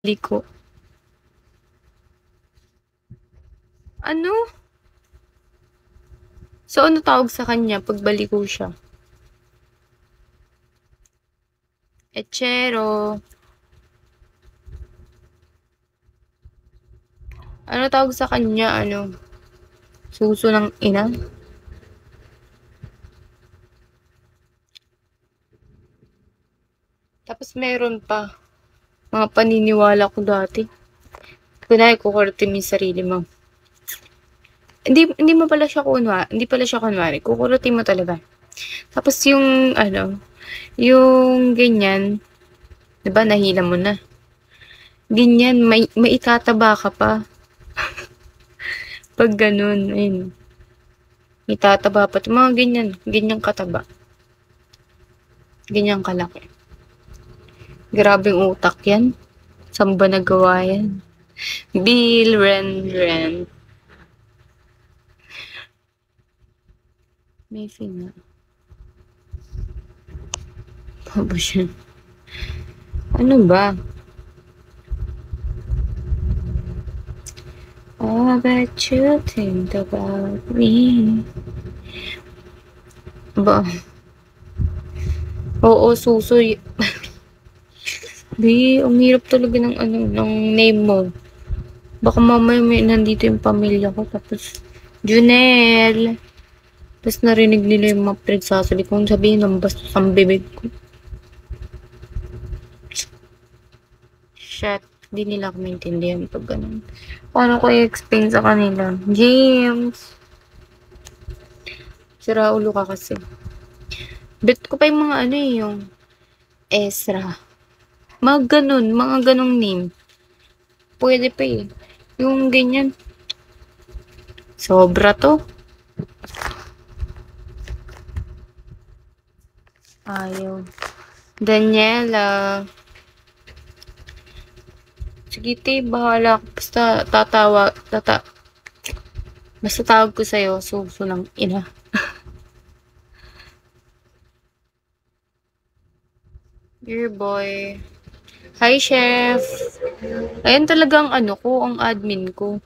Liko. Ano? So, ano tawag sa kanya pag baliko siya? Echero. Ano tawag sa kanya? Ano? Suso ng ina? Tapos meron pa. Mga paniniwala ko dati. Kunwari, kukurtin mo yung sarili mo. Hindi mo pala siya kunwari. Hindi pala siya kunwari. Kukurutin mo talaga. Tapos yung, ano, yung ganyan, 'di ba nahila mo na. Ganyan, may itataba ka pa. Pag ganun, ayun. May tataba pa. Mga ganyan, ganyang kataba. Ganyang kalaki. Grabeng utak yan. Saan ba nagawa yan? Bill, Ren. May fina. Tapos yun. Ano ba? All that you think about me. Ba? Oo, susoy. Di, ang hirap talaga ng ano, ng name mo. Baka mamaya may nandito yung pamilya ko, tapos, Junel. Tapos narinig nila yung mga pinagsasabi kong sabihin ng bastos ang bibig ko. Shit, di nila ako maintindihan pag ganun. Paano ko i-explain sa kanila? James! Sira ulo ka kasi. Bet ko pa yung mga ano eh, yung Ezra. Mga ganong name. Pwede pa eh. Yung ganyan. Sobra to. Ayaw. Daniela. Sige, te, bahala ka. Basta basta tawag ko sa'yo, suso ng ina. Dear boy. Hi, chef. Ayan talagang ano ko, ang admin ko.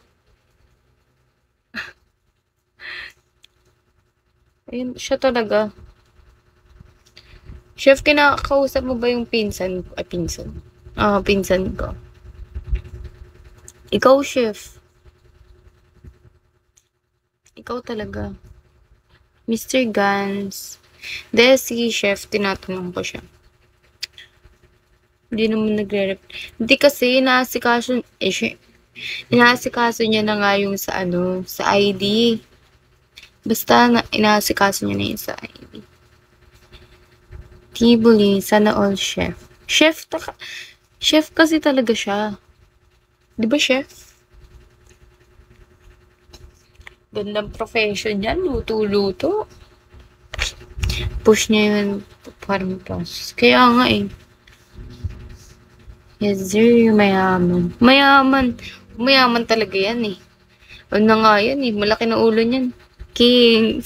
Ayun, siya talaga. Chef, kinakausap mo ba yung pinsan ko? Ay, pinsan. Pinsan ko. Ikaw, chef. Ikaw talaga. Mr. Gans. Desi, chef, tinatanong ko siya. Hindi naman nagre-reply. Hindi kasi, inaasikaso niya na nga yung sa ano, sa ID. Basta, inaasikaso niya na yung sa ID. Tibuli, sana all chef. Chef kasi talaga siya. Di ba, chef? Gandang profession yan, luto-luto. Push niya yun, parang process. Kaya nga eh. Yes, sir, mayaman. Mayaman talaga yan eh. Ano nga yan eh, malaki na ulo niyan. King.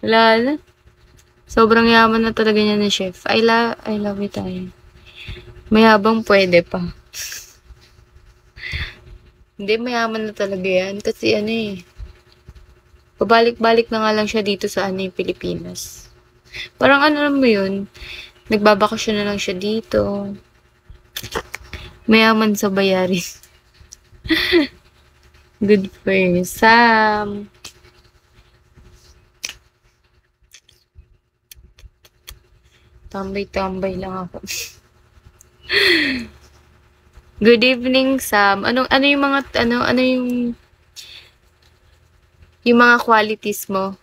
Wala na. Sobrang yaman na talaga niya ni chef. I love it tayo. Mayabang pwede pa. Hindi, mayaman na talaga yan. Kasi ano eh. Pabalik-balik na nga lang siya dito sa ano yung Pilipinas. Parang ano mo yun. Nagbabakasyon na lang siya dito. Mayaman sa bayarin. Good for you, Sam. Tambay-tambay lang ako. Good evening, Sam. Ano yung mga yung mga qualities mo?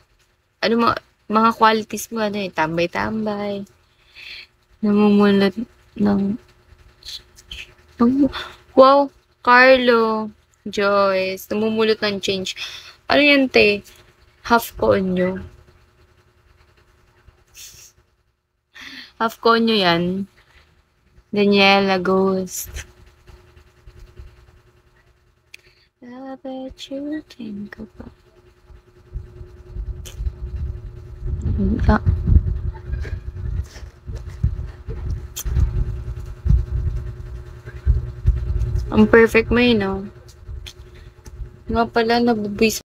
Ano mga qualities mo ano eh, tambay-tambay. Namumulat ng wow, Carlo, Joyce, namumulot ng change. Ano yan, te? Half konyo. Half konyo yan. Daniela Ghost. I bet you think about... Ang perfect mo yun, no? Nga pala, nabubwis